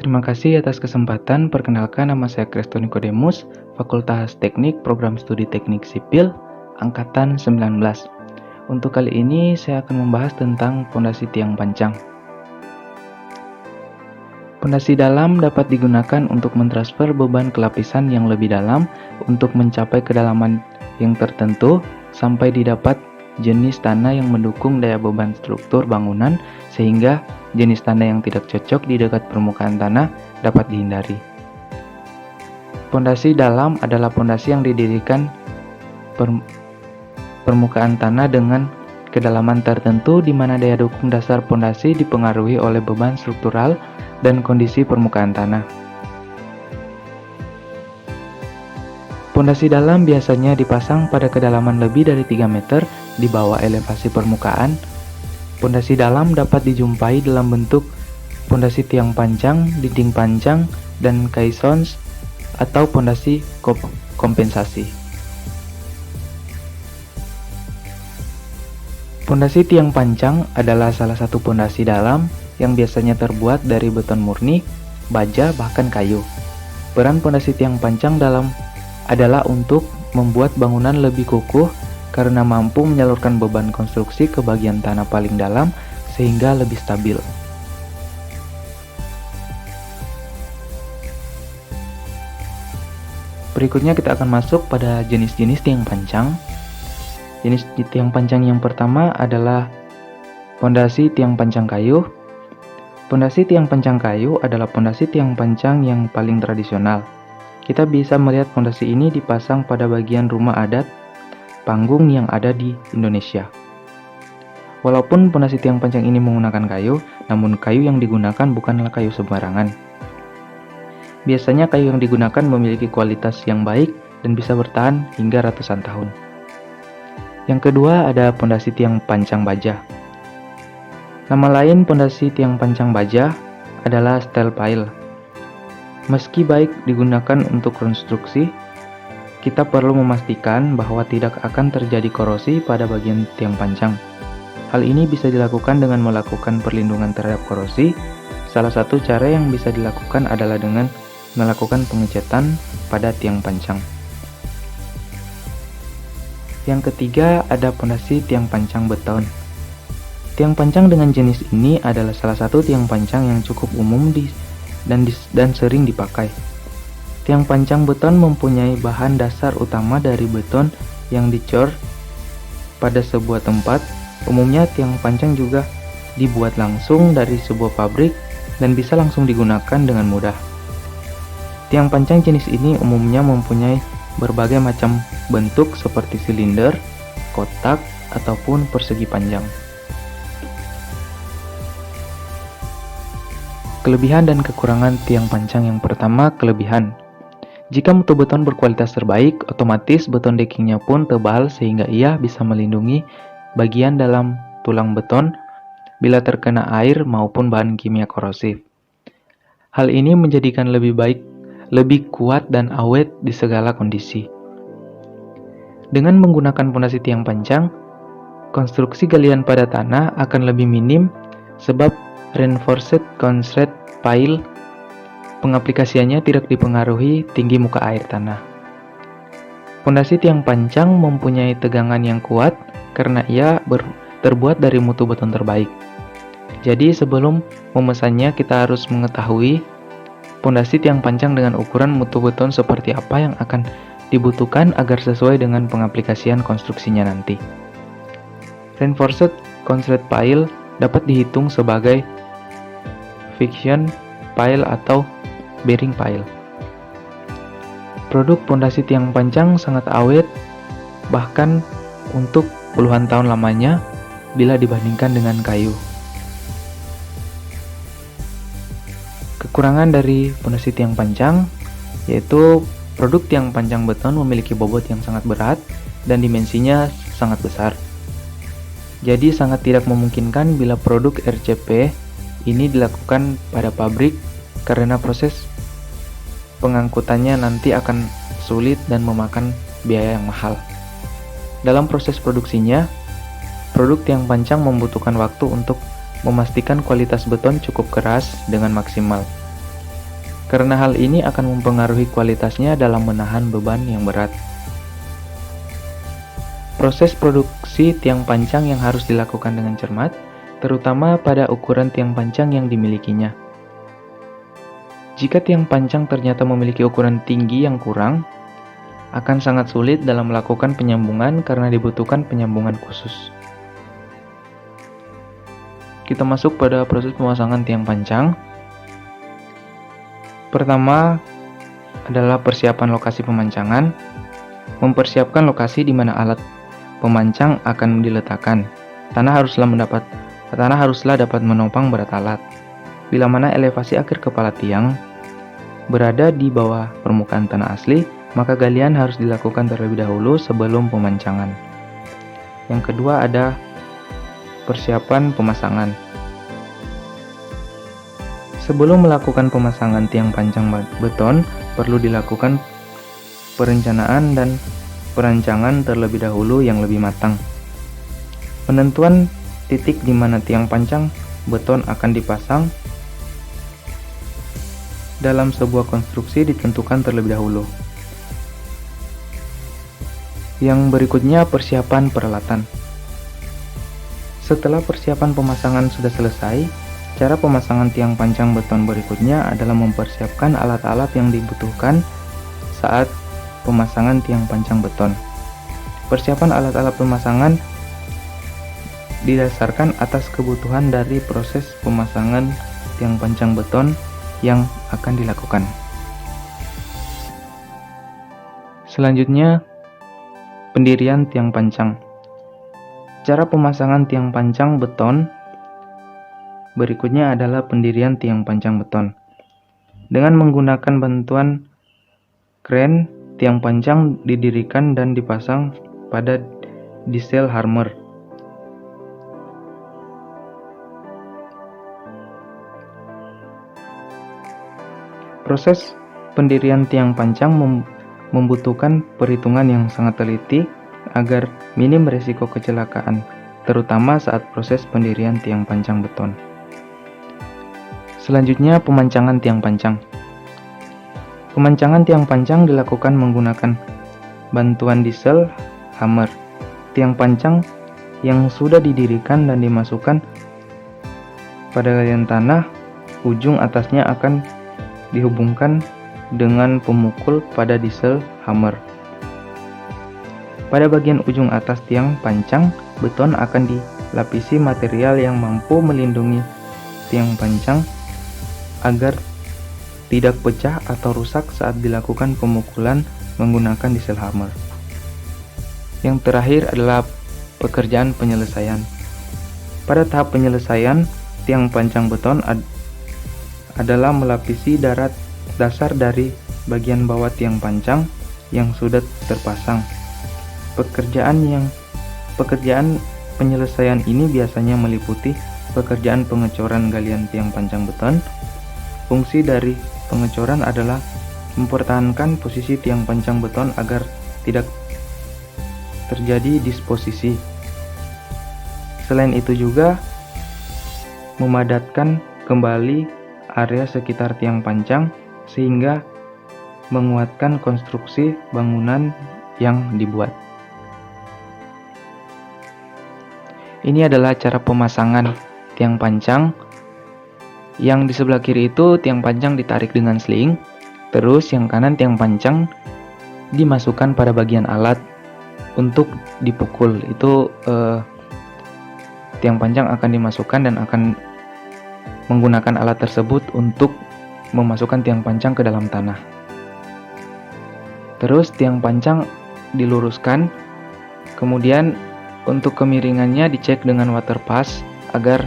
Terima kasih atas kesempatan. Perkenalkan, nama saya Christo Nicodemus, Fakultas Teknik Program Studi Teknik Sipil, Angkatan 19. Untuk kali ini saya akan membahas tentang pondasi tiang pancang. Pondasi dalam dapat digunakan untuk mentransfer beban ke lapisan yang lebih dalam untuk mencapai kedalaman yang tertentu sampai didapat jenis tanah yang mendukung daya beban struktur bangunan sehingga jenis tanah yang tidak cocok di dekat permukaan tanah dapat dihindari. Pondasi dalam adalah pondasi yang didirikan permukaan tanah dengan kedalaman tertentu di mana daya dukung dasar pondasi dipengaruhi oleh beban struktural dan kondisi permukaan tanah. Pondasi dalam biasanya dipasang pada kedalaman lebih dari 3 meter di bawah elevasi permukaan. Pondasi dalam dapat dijumpai dalam bentuk pondasi tiang pancang, dinding pancang, dan caissons atau pondasi kompensasi. Pondasi tiang pancang adalah salah satu pondasi dalam yang biasanya terbuat dari beton murni, baja, bahkan kayu. Peran pondasi tiang pancang dalam adalah untuk membuat bangunan lebih kukuh karena mampu menyalurkan beban konstruksi ke bagian tanah paling dalam sehingga lebih stabil. Berikutnya kita akan masuk pada jenis-jenis tiang pancang. Jenis tiang pancang yang pertama adalah pondasi tiang pancang kayu. Pondasi tiang pancang kayu adalah pondasi tiang pancang yang paling tradisional. Kita bisa melihat pondasi ini dipasang pada bagian rumah adat panggung yang ada di Indonesia. Walaupun pondasi tiang pancang ini menggunakan kayu, namun kayu yang digunakan bukanlah kayu sembarangan. Biasanya kayu yang digunakan memiliki kualitas yang baik dan bisa bertahan hingga ratusan tahun. Yang kedua ada pondasi tiang pancang baja. Nama lain pondasi tiang pancang baja adalah steel pile. Meski baik digunakan untuk konstruksi, kita perlu memastikan bahwa tidak akan terjadi korosi pada bagian tiang pancang. Hal ini bisa dilakukan dengan melakukan perlindungan terhadap korosi. Salah satu cara yang bisa dilakukan adalah dengan melakukan pengecatan pada tiang pancang. Yang ketiga ada pondasi tiang pancang beton. Tiang pancang dengan jenis ini adalah salah satu tiang pancang yang cukup umum dan sering dipakai. Tiang pancang beton mempunyai bahan dasar utama dari beton yang dicor pada sebuah tempat. Umumnya tiang pancang juga dibuat langsung dari sebuah pabrik dan bisa langsung digunakan dengan mudah. Tiang pancang jenis ini umumnya mempunyai berbagai macam bentuk seperti silinder, kotak, ataupun persegi panjang. Kelebihan dan kekurangan tiang pancang yang pertama, kelebihan. Jika mutu beton berkualitas terbaik, otomatis beton deckingnya pun tebal sehingga ia bisa melindungi bagian dalam tulang beton bila terkena air maupun bahan kimia korosif. Hal ini menjadikan lebih kuat dan awet di segala kondisi. Dengan menggunakan pondasi tiang pancang, konstruksi galian pada tanah akan lebih minim sebab reinforced concrete pile pengaplikasiannya tidak dipengaruhi tinggi muka air tanah. Pondasi tiang pancang mempunyai tegangan yang kuat karena ia terbuat dari mutu beton terbaik. Jadi sebelum memesannya kita harus mengetahui pondasi tiang pancang dengan ukuran mutu beton seperti apa yang akan dibutuhkan agar sesuai dengan pengaplikasian konstruksinya nanti. Reinforced concrete pile dapat dihitung sebagai friction pile atau bearing pile. Produk pondasi tiang pancang sangat awet, bahkan untuk puluhan tahun lamanya bila dibandingkan dengan kayu. Kekurangan dari pondasi tiang pancang yaitu produk tiang pancang beton memiliki bobot yang sangat berat dan dimensinya sangat besar. Jadi sangat tidak memungkinkan bila produk RCP ini dilakukan pada pabrik karena proses pengangkutannya nanti akan sulit dan memakan biaya yang mahal. Dalam proses produksinya, produk tiang pancang membutuhkan waktu untuk memastikan kualitas beton cukup keras dengan maksimal. karena hal ini akan mempengaruhi kualitasnya dalam menahan beban yang berat. Proses produksi tiang pancang yang harus dilakukan dengan cermat, terutama pada ukuran tiang pancang yang dimilikinya. Jika tiang pancang ternyata memiliki ukuran tinggi yang kurang, akan sangat sulit dalam melakukan penyambungan karena dibutuhkan penyambungan khusus. Kita masuk pada proses pemasangan tiang pancang. Pertama adalah persiapan lokasi pemancangan. Mempersiapkan lokasi di mana alat pemancang akan diletakkan. Tanah haruslah dapat menopang berat alat. Bila mana elevasi akhir kepala tiang berada di bawah permukaan tanah asli, maka galian harus dilakukan terlebih dahulu sebelum pemancangan. Yang kedua ada persiapan pemasangan. Sebelum melakukan pemasangan tiang pancang beton, perlu dilakukan perencanaan dan perancangan terlebih dahulu yang lebih matang. Penentuan titik di mana tiang pancang beton akan dipasang dalam sebuah konstruksi ditentukan terlebih dahulu. Yang berikutnya persiapan peralatan. Setelah persiapan pemasangan sudah selesai, cara pemasangan tiang pancang beton berikutnya adalah mempersiapkan alat-alat yang dibutuhkan saat pemasangan tiang pancang beton. Persiapan alat-alat pemasangan didasarkan atas kebutuhan dari proses pemasangan tiang pancang beton yang akan dilakukan. Selanjutnya, pendirian tiang pancang. Cara pemasangan tiang pancang beton berikutnya adalah pendirian tiang pancang beton. Dengan menggunakan bantuan kren, tiang pancang didirikan dan dipasang pada diesel hammer. Proses pendirian tiang pancang membutuhkan perhitungan yang sangat teliti agar minim risiko kecelakaan, terutama saat proses pendirian tiang pancang beton. Selanjutnya, pemancangan tiang pancang. Pemancangan tiang pancang dilakukan menggunakan bantuan diesel hammer. Tiang pancang yang sudah didirikan dan dimasukkan pada galian tanah, ujung atasnya akan dihubungkan dengan pemukul pada diesel hammer. Pada bagian ujung atas tiang pancang beton akan dilapisi material yang mampu melindungi tiang pancang agar tidak pecah atau rusak saat dilakukan pemukulan menggunakan diesel hammer. Yang terakhir adalah pekerjaan penyelesaian. Pada tahap penyelesaian, tiang pancang beton adalah melapisi dasar dari bagian bawah tiang pancang yang sudah terpasang. Pekerjaan penyelesaian ini biasanya meliputi pekerjaan pengecoran galian tiang pancang beton. Fungsi dari pengecoran adalah mempertahankan posisi tiang pancang beton agar tidak terjadi disposisi. Selain itu juga memadatkan kembali area sekitar tiang pancang sehingga menguatkan konstruksi bangunan yang dibuat. Ini adalah cara pemasangan tiang pancang. Yang di sebelah kiri itu tiang pancang ditarik dengan sling, terus yang kanan tiang pancang dimasukkan pada bagian alat untuk dipukul. Itu tiang pancang akan dimasukkan dan akan menggunakan alat tersebut untuk memasukkan tiang pancang ke dalam tanah. Terus tiang pancang diluruskan, kemudian untuk kemiringannya dicek dengan water pass agar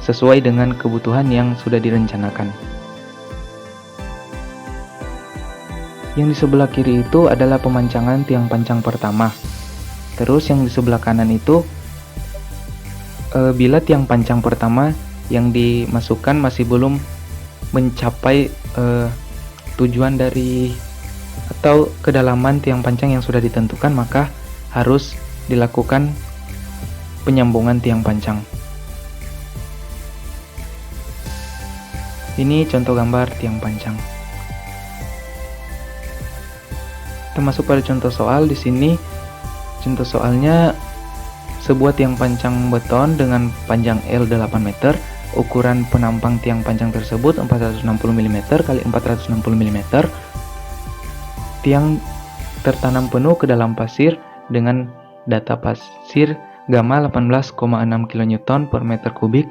sesuai dengan kebutuhan yang sudah direncanakan. Yang di sebelah kiri itu adalah pemancangan tiang pancang pertama. Terus yang di sebelah kanan itu bila tiang pancang pertama yang dimasukkan masih belum mencapai tujuan dari atau kedalaman tiang pancang yang sudah ditentukan, maka harus dilakukan penyambungan tiang pancang. Ini contoh gambar tiang pancang. Kita masuk pada contoh soal. Di sini contoh soalnya sebuah tiang panjang beton dengan panjang L 8 meter. Ukuran penampang tiang panjang tersebut 460 mm kali 460 mm. Tiang tertanam penuh ke dalam pasir dengan data pasir gamma 18,6 kN per meter kubik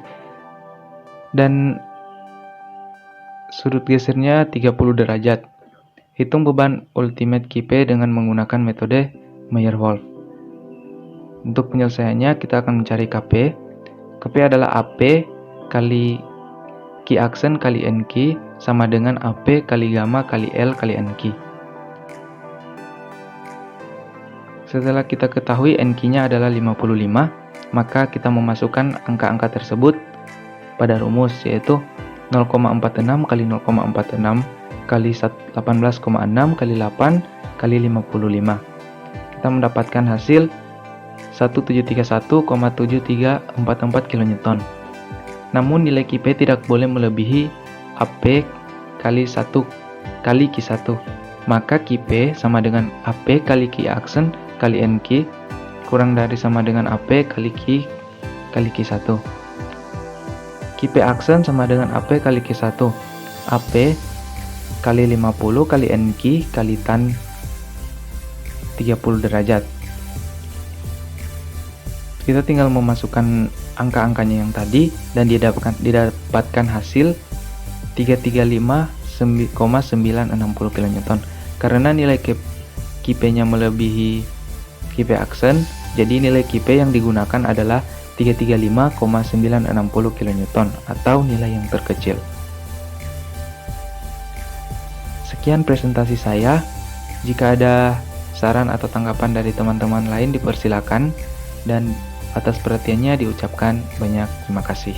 dan sudut gesernya 30 derajat. Hitung beban ultimate KP dengan menggunakan metode Meyer-Wolf. Untuk penyelesaiannya kita akan mencari KP. KP adalah AP kali Q aksen kali NQ sama dengan AP kali gamma kali L kali NQ. Setelah kita ketahui NQ-nya adalah 55, maka kita memasukkan angka-angka tersebut pada rumus, yaitu 0,46 kali 0,46 kali 18,6 kali 8 kali 55. Kita mendapatkan hasil 1731,7344 kN. Namun nilai KP tidak boleh melebihi AP kali 1 kali Q1. Maka KP sama dengan AP kali Q aksen kali NQ kurang dari sama dengan AP kali Q kali Q1. KP aksen sama dengan AP kali Q1. AP kali 50 kali NQ kali tan 30 derajat. Kita tinggal memasukkan angka-angkanya yang tadi dan didapatkan hasil 335,960 kN. Karena nilai KP-nya melebihi KP aksen, jadi nilai KP yang digunakan adalah 335,960 kN atau nilai yang terkecil. Sekian presentasi saya. Jika ada saran atau tanggapan dari teman-teman lain dipersilakan, dan atas perhatiannya diucapkan banyak terima kasih.